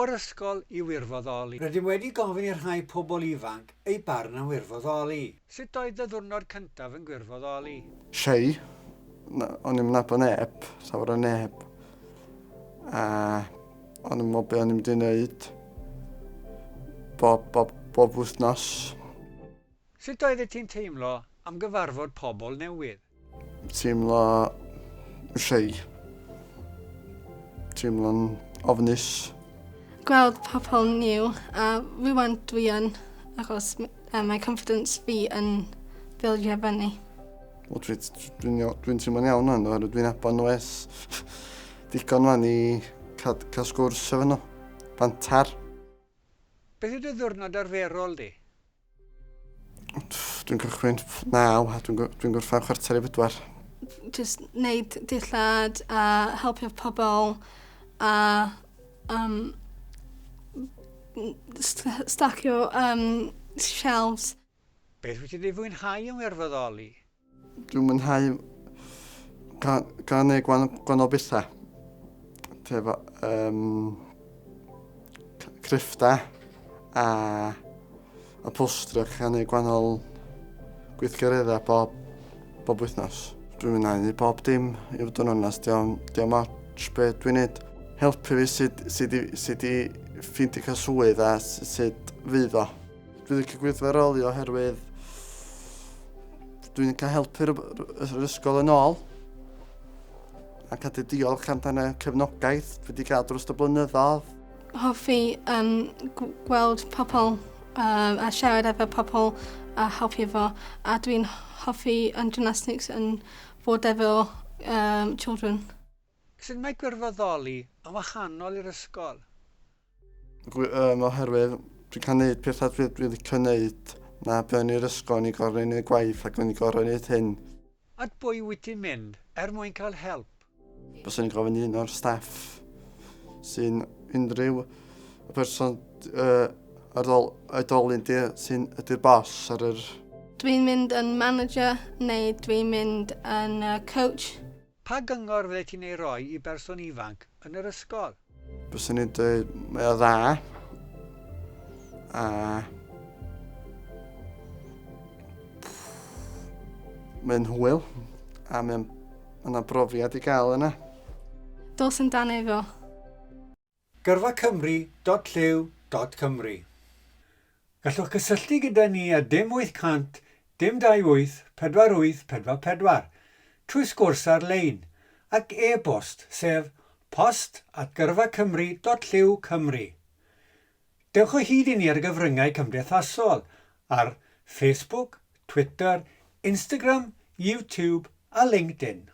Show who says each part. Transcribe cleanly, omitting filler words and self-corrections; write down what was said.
Speaker 1: O'r ysgol I Wirfoddoli.
Speaker 2: Rydym wedi gofyn i'r rhai pobl ifanc eu barn am Wirfoddoli.
Speaker 1: Sut oedd y ddiwrnod cyntaf yn Gwirfoddoli?
Speaker 3: Shei. O'n i'n nab o neb, llawer o neb. A o'n i'n meddwl be o'n i'n mynd i wneud bob wythnos.
Speaker 1: Sut oedd ti'n teimlo am gyfarfod pobl newydd?
Speaker 3: Teimlo shei. Teimlo'n ofnus.
Speaker 4: Gweld pobl new a rwy'n dwi yn achos mae confidence fi yn bildio fyny.
Speaker 3: Wel, dwi'n teimlo'n iawn o'n oherwydd dwi'n abon nhw es digon fan I cael sgwrs efo nhw. Bantar.
Speaker 1: Beth yw dy ddiwrnod arferol di?
Speaker 3: Dwi'n cychwyn 9 a dwi'n gorffen 3:45.
Speaker 4: Just wneud dillad a helpu pobl a stacio shelves.
Speaker 1: Beth wyt ti wedi fwynhau yn Wirfoddoli?
Speaker 3: Dwi'n mwynhau gael neud gwahanol bethau. Efo cryfta a postrio gael neud gwahanol gweithgareddau bob wythnos. Dwi'n mwynhau bob dim I fod yn onest. Diolch much beth dwi'n neud. Helpu fi sut I ffeindio cael swydd a sut fydd o. Dwi'n licio gweithgaroli oherwydd dwi'n cael helpu'r ysgol yn ôl a cadw diolch amdano cefnogaeth dwi wedi cael dros y blynyddoedd.
Speaker 4: Hoffi gweld pobl a siarad efo pobl a helpu fo a dwi'n hoffi gymnastics yn fod efo children.
Speaker 1: Sut mae Gwirfoddoli yn wahanol i'r ysgol?
Speaker 3: Oherwydd dwi'n cael gwneud pethau dwi'n licio wneud na be o'n i'r ysgol o'n I gorau wneud gwaith ac o'n I gorau wneud hyn.
Speaker 1: At bwy wyt ti'n mynd mwyn cael help?
Speaker 3: Bys o'n I gofyn un o'r staff sy'n unrhyw person oedolyn sy'n ydy'r bos ar yr...
Speaker 4: Dwi'n mynd yn manager neu dwi'n mynd yn coach.
Speaker 1: Pa gyngor fydde ti'n ei roi I berson ifanc yn yr ysgol?
Speaker 3: Bys o'n i'n dweud mae o dda a mae'n hwyl a mae'n brofiad I gael yna.
Speaker 4: Dos amdano fo.
Speaker 2: gyrfacymru.lliw.cymru Gallwch gysylltu gyda ni a dim 800 dim 28 48 44 trwy sgwrs ar-lein ac e-bost sef post@gyrfacymru.lliw.cymru. Dewch o hyd I ni ar gyfryngau cymdeithasol ar Facebook, Twitter, Instagram, YouTube a LinkedIn.